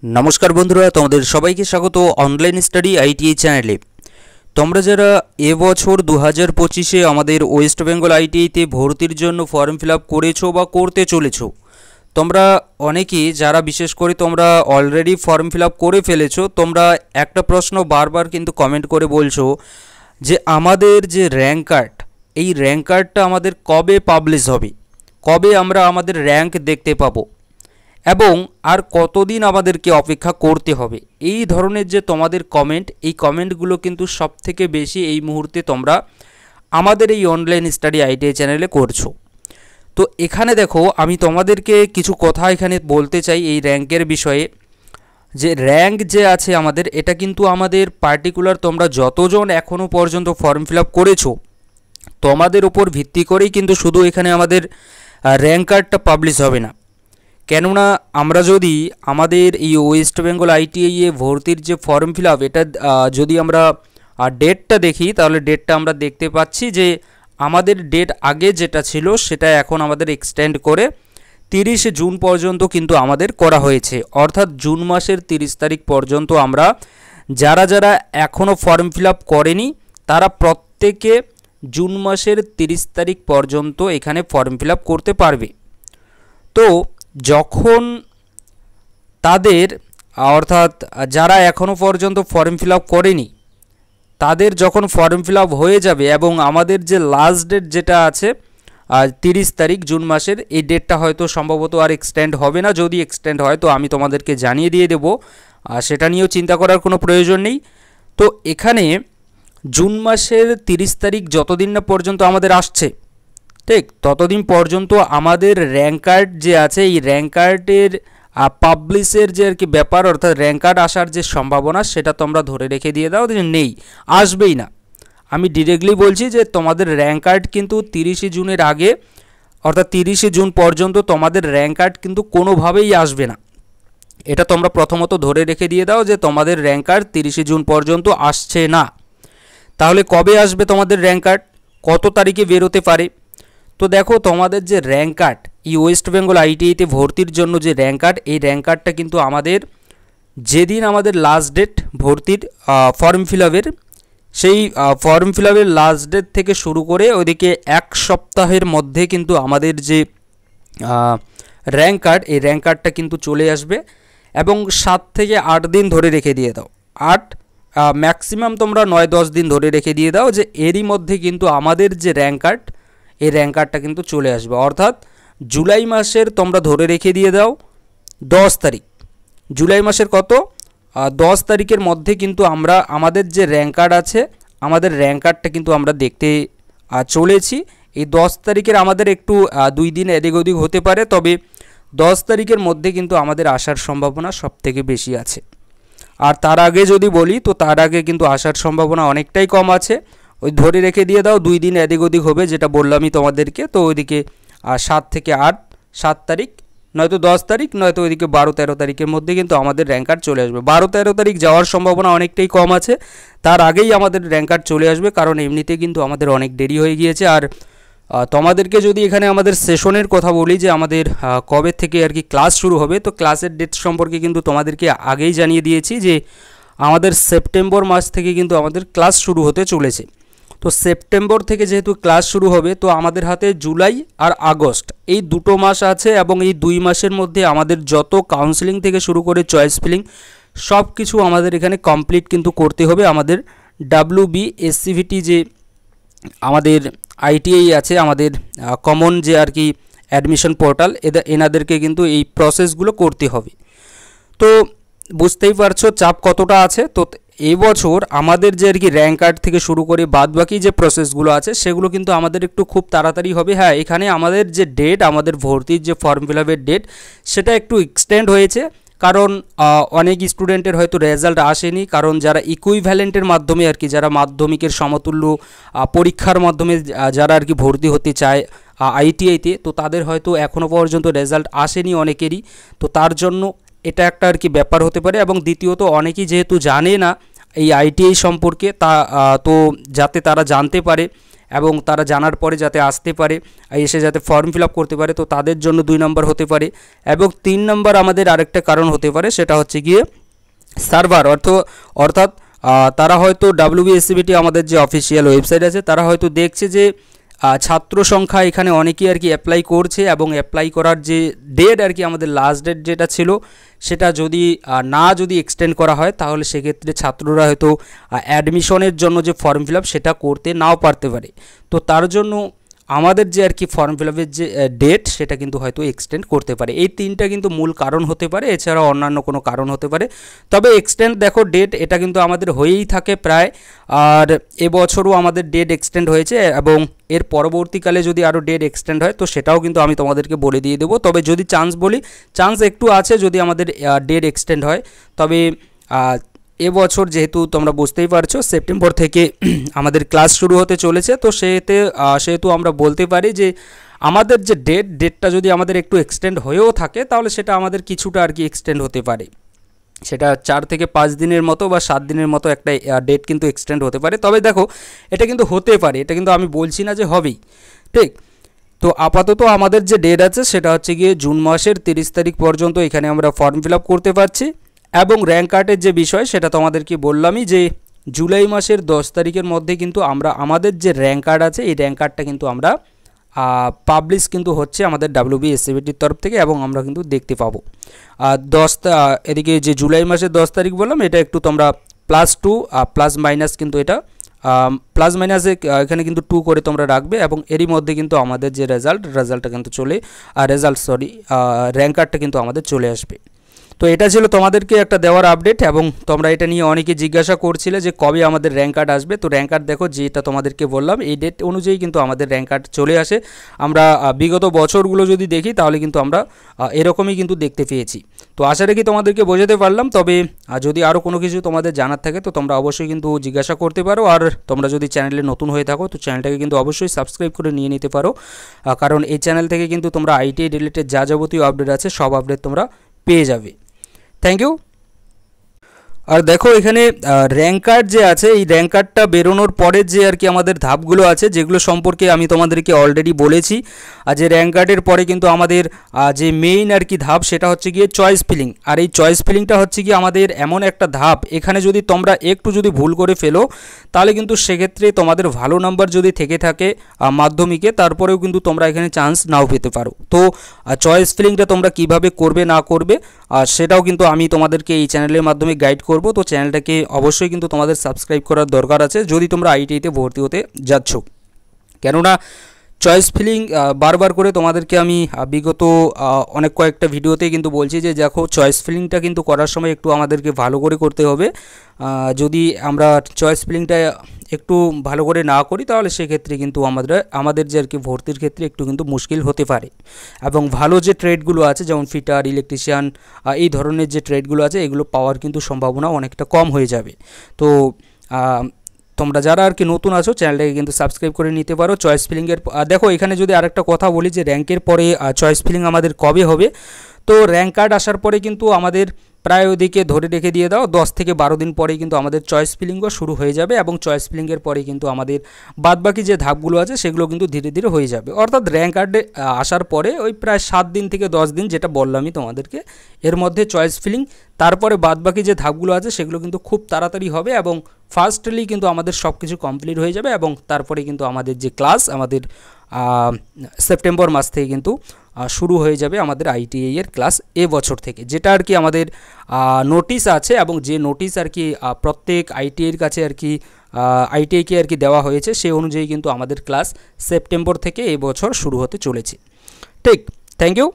नमस्कार बंधुरा तुम्हारे सबाइके स्वागत ऑनलाइन स्टाडी आईटीआई चैनले। তোমরা যারা এবছর 2025-এ আমাদের ওয়েস্ট বেঙ্গল আইটিআইতে ভর্তির জন্য ফর্ম ফিল আপ করেছো বা করতে চলেছো, তোমরা অনেকেই যারা বিশেষ করে তোমরা অলরেডি ফর্ম ফিল আপ করে ফেলেছো, তোমরা একটা প্রশ্ন বারবার কিন্তু কমেন্ট করে বলছো যে আমাদের যে র্যাঙ্ক কার্ড, এই র্যাঙ্ক কার্ডটা আমাদের কবে পাবলিশ হবে, কবে আমরা আমাদের র্যাঙ্ক দেখতে পাবো এবং আর কতদিন আমাদেরকে অপেক্ষা করতে হবে। এই ধরনের যে তোমাদের কমেন্ট, এই কমেন্টগুলো কিন্তু সবথেকে বেশি এই মুহূর্তে তোমরা আমাদের এই অনলাইন স্টাডি আইটিআই চ্যানেলে করছো। তো এখানে দেখো, আমি তোমাদেরকে কিছু কথা এখানে বলতে চাই এই র্যাঙ্কের বিষয়ে। যে র্যাঙ্ক যে আছে আমাদের, এটা কিন্তু আমাদের পার্টিকুলার তোমরা যতজন এখনও পর্যন্ত ফর্ম ফিল আপ করেছো তোমাদের উপর ভিত্তি করেই কিন্তু শুধু এখানে আমাদের র্যাঙ্ক কার্ডটা পাবলিশ হবে না। কেননা আমরা যদি আমাদের এই ওয়েস্ট বেঙ্গল আইটিআইয়ে ভর্তির যে ফর্ম ফিল আপ, এটা যদি আমরা ডেটটা দেখি, তাহলে ডেটটা আমরা দেখতে পাচ্ছি যে আমাদের ডেট আগে যেটা ছিল সেটা এখন আমাদের এক্সটেন্ড করে 30 জুন পর্যন্ত কিন্তু আমাদের করা হয়েছে। অর্থাৎ জুন মাসের 30 তারিখ পর্যন্ত আমরা যারা যারা এখনও ফর্ম ফিল আপ করেনি তারা প্রত্যেকে জুন মাসের 30 তারিখ পর্যন্ত এখানে ফর্ম ফিল আপ করতে পারবে। তো যখন তাদের অর্থাৎ যারা এখনও পর্যন্ত ফর্ম ফিল আপ করেনি তাদের যখন ফর্ম ফিল আপ হয়ে যাবে এবং আমাদের যে লাস্ট ডেট যেটা আছে 30 তারিখ জুন মাসের, এই ডেটটা হয়তো সম্ভবত আর এক্সটেন্ড হবে না। যদি এক্সটেন্ড হয় তো আমি তোমাদেরকে জানিয়ে দিয়ে দেবো, সেটা নিয়েও চিন্তা করার কোনো প্রয়োজন নেই। তো এখানে জুন মাসের 30 তারিখ যতদিন না পর্যন্ত আমাদের আসছে, ঠিক ততদিন পর্যন্ত আমাদের র্যাঙ্ক কার্ড যে আছে, এই র্যাঙ্ক কার্ডের পাবলিশের যে আর কি ব্যাপার, অর্থাৎ র্যাঙ্ক কার্ড আসার যে সম্ভাবনা সেটা তোমরা ধরে রেখে দিয়ে দাও যে নেই, আসবেই না। আমি ডিরেক্টলি বলছি যে তোমাদের র্যাঙ্ক কার্ড কিন্তু 30 জুনের আগে অর্থাৎ 30 জুন পর্যন্ত তোমাদের র্যাঙ্ক কার্ড কিন্তু কোনোভাবেই আসবে না। এটা তোমরা প্রথমত ধরে রেখে দিয়ে দাও যে তোমাদের র্যাঙ্ক কার্ড 30 জুন পর্যন্ত আসছে না। তাহলে কবে আসবে তোমাদের র্যাঙ্ক কার্ড, কত তারিখে বেরোতে পারে? তো দেখো, তোমাদের যে র্যাঙ্ক কার্ড এই ওয়েস্ট বেঙ্গল আইটিআইতে ভর্তির জন্য যে র্যাঙ্ক কার্ড, এই র্যাঙ্ক কার্ডটা কিন্তু আমাদের যেদিন আমাদের লাস্ট ডেট ভর্তির ফর্ম ফিল আপের, সেই ফর্ম ফিল আপের লাস্ট ডেট থেকে শুরু করে ওইদিকে এক সপ্তাহের মধ্যে কিন্তু আমাদের যে র্যাঙ্ক কার্ড, এই র্যাঙ্ক কার্ডটা কিন্তু চলে আসবে। এবং 7 থেকে 8 দিন ধরে রেখে দিয়ে দাও, ম্যাক্সিমাম তোমরা 9-10 দিন ধরে রেখে দিয়ে দাও যে এরই মধ্যে কিন্তু আমাদের যে র্যাঙ্ক কার্ড, এই র্যাঙ্ক কার্ডটা কিন্তু চলে আসবে। অর্থাৎ জুলাই মাসের তোমরা ধরে রেখে দিয়ে দাও 10 তারিখ, জুলাই মাসের কত 10 তারিখের মধ্যে কিন্তু আমরা আমাদের যে র্যাঙ্ক কার্ড আছে, আমাদের র্যাঙ্ক কার্ডটা কিন্তু আমরা দেখতে চলেছি। এই 10 তারিখের আমাদের একটু 2 দিন এদিক ওদিক হতে পারে, তবে 10 তারিখের মধ্যে কিন্তু আমাদের আসার সম্ভাবনা সবথেকে বেশি আছে। আর তার আগে যদি বলি, তো তার আগে কিন্তু আসার সম্ভাবনা অনেকটাই কম আছে। ওই ধরে রেখে দিয়ে দাও 2 দিন এদিক ওদিক হবে, যেটা বললামই তোমাদেরকে। তো ওইদিকে 7 থেকে 8, 7 তারিখ নয়তো 10 তারিখ নয়তো ওইদিকে 12-13 তারিখের মধ্যে কিন্তু আমাদের র্যাঙ্ক কার্ড চলে আসবে। 12-13 তারিখ যাওয়ার সম্ভাবনা অনেকটাই কম আছে, তার আগেই আমাদের র্যাঙ্ক কার্ড চলে আসবে, কারণ এমনিতে কিন্তু আমাদের অনেক দেরি হয়ে গিয়েছে। আর তোমাদেরকে যদি এখানে আমাদের সেশনের কথা বলি যে আমাদের কবে থেকে আর কি ক্লাস শুরু হবে, তো ক্লাসের ডেট সম্পর্কে কিন্তু তোমাদেরকে আগেই জানিয়ে দিয়েছি যে আমাদের সেপ্টেম্বর মাস থেকে কিন্তু আমাদের ক্লাস শুরু হতে চলেছে। তো সেপ্টেম্বর থেকে যেহেতু ক্লাস শুরু হবে, তো আমাদের হাতে জুলাই আর আগস্ট এই 2 মাস আছে, এবং এই 2 মাসের মধ্যে আমাদের যত কাউন্সেলিং থেকে শুরু করে চয়েস ফিলিং সব কিছু আমাদের এখানে কমপ্লিট কিন্তু করতে হবে। আমাদের WBSCVT যে আমাদের আইটিআই আছে, আমাদের কমন যে আর কি অ্যাডমিশন পোর্টাল, এনাদেরকে কিন্তু এই প্রসেসগুলো করতে হবে। তো বুঝতেই পারছো চাপ কতটা আছে। তো এই বছর আমাদের যে আর কি র্যাঙ্ক কার্ড থেকে শুরু করে বাদবাকি যে প্রসেসগুলো আছে সেগুলো কিন্তু আমাদের একটু খুব তাড়াতাড়ি হবে। হ্যাঁ, এখানে আমাদের যে ডেট, আমাদের ভর্তির যে ফর্ম ফিল আপের ডেট, সেটা একটু এক্সটেন্ড হয়েছে, কারণ অনেক স্টুডেন্টের হয়তো রেজাল্ট আসেনি। কারণ যারা ইকুইভ্যালেন্টের মাধ্যমে আর কি, যারা মাধ্যমিকের সমতুল্য পরীক্ষার মাধ্যমে যারা আর কি ভর্তি হতে চায় আইটিআইতে, তো তাদের হয়তো এখনও পর্যন্ত রেজাল্ট আসেনি অনেকেরই। তো তার জন্য এটা একটা আর কি ব্যাপার হতে পারে। এবং দ্বিতীয়ত অনেকেই যেহেতু জানে না এই আইটিআই সম্পর্কে, তো যাতে তারা জানতে পারে এবং তারা জানার পরে যাতে আসতে পারে, এসে যাতে ফর্ম ফিল আপ করতে পারে, তো তাদের জন্য 2 নম্বর হতে পারে। এবং 3 নম্বর আমাদের আরেকটা কারণ হতে পারে, সেটা হচ্ছে গিয়ে সার্ভার অর্থাৎ তারা হয়তো WBSCBT আমাদের যে অফিসিয়াল ওয়েবসাইট আছে, তারা হয়তো দেখছে যে ছাত্র সংখ্যা এখানে অনেকেই আর কি অ্যাপ্লাই করছে, এবং অ্যাপ্লাই করার যে ডেট আর কি আমাদের লাস্ট ডেট যেটা ছিল, সেটা যদি এক্সটেন্ড করা হয়, তাহলে সেক্ষেত্রে ছাত্ররা হয়তো অ্যাডমিশনের জন্য যে ফর্ম ফিল আপ সেটা করতে নাও পারতে পারে। তো তার জন্য আমাদের যে আর কি ফর্ম ফিল আপের যে ডেট, সেটা কিন্তু হয়তো এক্সটেন্ড করতে পারে। এই 3টা কিন্তু মূল কারণ হতে পারে, এছাড়াও অন্যান্য কোনো কারণ হতে পারে। তবে এক্সটেন্ড দেখো ডেট এটা কিন্তু আমাদের হয়েই থাকে প্রায়, আর এবছরও আমাদের ডেট এক্সটেন্ড হয়েছে, এবং এর পরবর্তীকালে যদি আরও ডেট এক্সটেন্ড হয় তো সেটাও কিন্তু আমি তোমাদেরকে বলে দিয়ে দেবো। তবে যদি চান্স একটু আছে যদি আমাদের ডেট এক্সটেন্ড হয়। তবে এবছর যেহেতু তোমরা বুঝতেই পারছো সেপ্টেম্বর থেকে আমাদের ক্লাস শুরু হতে চলেছে, তো সেহেতু আমরা বলতে পারি যে আমাদের যে ডেটটা যদি আমাদের একটু এক্সটেন্ড হয়েও থাকে, তাহলে সেটা আমাদের কিছুটা আর কি এক্সটেন্ড হতে পারে। সেটা 4 থেকে 5 দিনের মতো বা 7 দিনের মতো একটা ডেট কিন্তু এক্সটেন্ড হতে পারে। তবে দেখো এটা কিন্তু হতে পারে, এটা কিন্তু আমি বলছি না যে হবেই, ঠিক। তো আপাতত আমাদের যে ডেট আছে সেটা হচ্ছে গিয়ে জুন মাসের 30 তারিখ পর্যন্ত এখানে আমরা ফর্ম ফিল আপ করতে পারছি। এবং র্যাঙ্ক কার্ডের যে বিষয় সেটা তোমাদেরকে বললামই যে জুলাই মাসের 10 তারিখের মধ্যে কিন্তু আমরা আমাদের যে র্যাঙ্ক কার্ড আছে, এই র্যাঙ্ক কার্ডটা কিন্তু আমরা পাবলিশ কিন্তু হচ্ছে আমাদের WBSCBTর তরফ থেকে, এবং আমরা কিন্তু দেখতে পাবো। এদিকে যে জুলাই মাসের 10 তারিখ বললাম, এটা একটু তোমরা +2 প্লাস মাইনাস কিন্তু এটা প্লাস মাইনাসে এখানে কিন্তু 2 করে তোমরা রাখবে, এবং এরই মধ্যে কিন্তু আমাদের যে রেজাল্টটা কিন্তু র্যাঙ্ক কার্ডটা কিন্তু আমাদের চলে আসবে। তো এটা ছিল তোমাদেরকে একটা দেওয়ার আপডেট, এবং তোমরা এটা নিয়ে অনেকে জিজ্ঞাসা করছিলে যে কবে আমাদের র্যাঙ্ক কার্ড আসবে। তো র্যাঙ্ক কার্ড দেখো যেটা তোমাদেরকে বললাম, এই ডেট অনুযায়ী কিন্তু আমাদের র্যাঙ্ক কার্ড চলে আসে। আমরা বিগত বছরগুলো যদি দেখি তাহলে কিন্তু আমরা এরকমই কিন্তু দেখতে পেয়েছি। তো আশা রাখি তোমাদেরকে বোঝাতে পারলাম। তবে যদি আরও কোনো কিছু তোমাদের জানার থাকে তো তোমরা অবশ্যই কিন্তু জিজ্ঞাসা করতে পারো। আর তোমরা যদি চ্যানেলে নতুন হয়ে থাকো তো চ্যানেলটাকে কিন্তু অবশ্যই সাবস্ক্রাইব করে নিয়ে নিতে পারো, কারণ এই চ্যানেল থেকে কিন্তু তোমরা ITI রিলেটেড যা যাবতীয় আপডেট আছে সব আপডেট তোমরা পেয়ে যাবে। Thank you. আর দেখো এখানে র্যাঙ্ক কার্ড যে আছে, এই র্যাঙ্ক কার্ডটা বেরোনোর পরে যে আর কি আমাদের ধাপগুলো আছে, যেগুলো সম্পর্কে আমি তোমাদেরকে অলরেডি বলেছি। আর যে র্যাঙ্ক কার্ডের পরে কিন্তু আমাদের যে মেইন আর কি ধাপ, সেটা হচ্ছে গিয়ে চয়েস ফিলিং। আর এই চয়েস ফিলিংটা হচ্ছে কি আমাদের এমন একটা ধাপ, এখানে যদি তোমরা একটু যদি ভুল করে ফেলো, তাহলে কিন্তু সেক্ষেত্রে তোমাদের ভালো নাম্বার যদি থেকে থাকে মাধ্যমিকে, তারপরেও কিন্তু তোমরা এখানে চান্স নাও পেতে পারো। তো চয়েস ফিলিংটা তোমরা কিভাবে করবে না করবে সেটাও কিন্তু আমি তোমাদেরকে এই চ্যানেলের মাধ্যমে গাইড করব। তো চ্যানেলটাকে অবশ্যই কিন্তু তোমাদের সাবস্ক্রাইব করার দরকার আছে যদি তোমরা ITIতে ভর্তি হতে যাচ্ছ, কেননা চয়েস ফিলিং বারবার করে তোমাদেরকে আমি বিগত অনেক কয়েকটা ভিডিওতে কিন্তু বলছি যে দেখো চয়েস ফিলিংটা কিন্তু করার সময় একটু আমাদেরকে ভালো করে করতে হবে। যদি আমরা চয়েস ফিলিংটা একটু ভালো করে না করি তাহলে সেক্ষেত্রে কিন্তু আমাদের যে আর কি ভর্তির ক্ষেত্রে একটু কিন্তু মুশকিল হতে পারে। এবং ভালো যে ট্রেডগুলো আছে যেমন ফিটার, ইলেকট্রিশিয়ান, এই ধরনের যে ট্রেডগুলো আছে এগুলো পাওয়ার কিন্তু সম্ভাবনা অনেকটা কম হয়ে যাবে। তো তোমরা যারা আর কি নতুন আছো চ্যানেলটাকে কিন্তু সাবস্ক্রাইব করে নিতে পারো। চয়েস ফিলিংয়ের দেখো এখানে যদি আরেকটা কথা বলি যে র্যাঙ্কের পরে চয়েস ফিলিং আমাদের কবে হবে, তো র্যাঙ্ক কার্ড আসার পরে কিন্তু আমাদের প্রায় ওদিকে ধরে রেখে দিয়ে দাও 10 থেকে 12 দিন পরে কিন্তু আমাদের চয়েস ফিলিংও শুরু হয়ে যাবে, এবং চয়েস ফিলিংয়ের পরে কিন্তু আমাদের বাদবাকি যে ধাপগুলো আছে সেগুলো কিন্তু ধীরে ধীরে হয়ে যাবে। অর্থাৎ র্যাঙ্ক কার্ডে আসার পরে ওই প্রায় 7 দিন থেকে 10 দিন যেটা বললামই তোমাদেরকে, এর মধ্যে চয়েস ফিলিং, তারপরে বাদবাকি যে ধাপগুলো আছে সেগুলো কিন্তু খুব তাড়াতাড়ি হবে, এবং ফার্স্টলি কিন্তু আমাদের সব কিছু কমপ্লিট হয়ে যাবে। এবং তারপরে কিন্তু আমাদের যে ক্লাস আমাদের সেপ্টেম্বর মাস থেকে কিন্তু শুরু হয়ে যাবে আমাদের ITI এর ক্লাস এবছর থেকে, যেটা আর কি আমাদের নোটিশ আছে, এবং যে নোটিশ আর কি প্রত্যেক ITI এর কাছে আর কি ITI-কে আর কি দেওয়া হয়েছে সেই অনুযায়ী কিন্তু আমাদের ক্লাস সেপ্টেম্বর থেকে এবছর শুরু হতে চলেছে। ঠিক, থ্যাংক ইউ।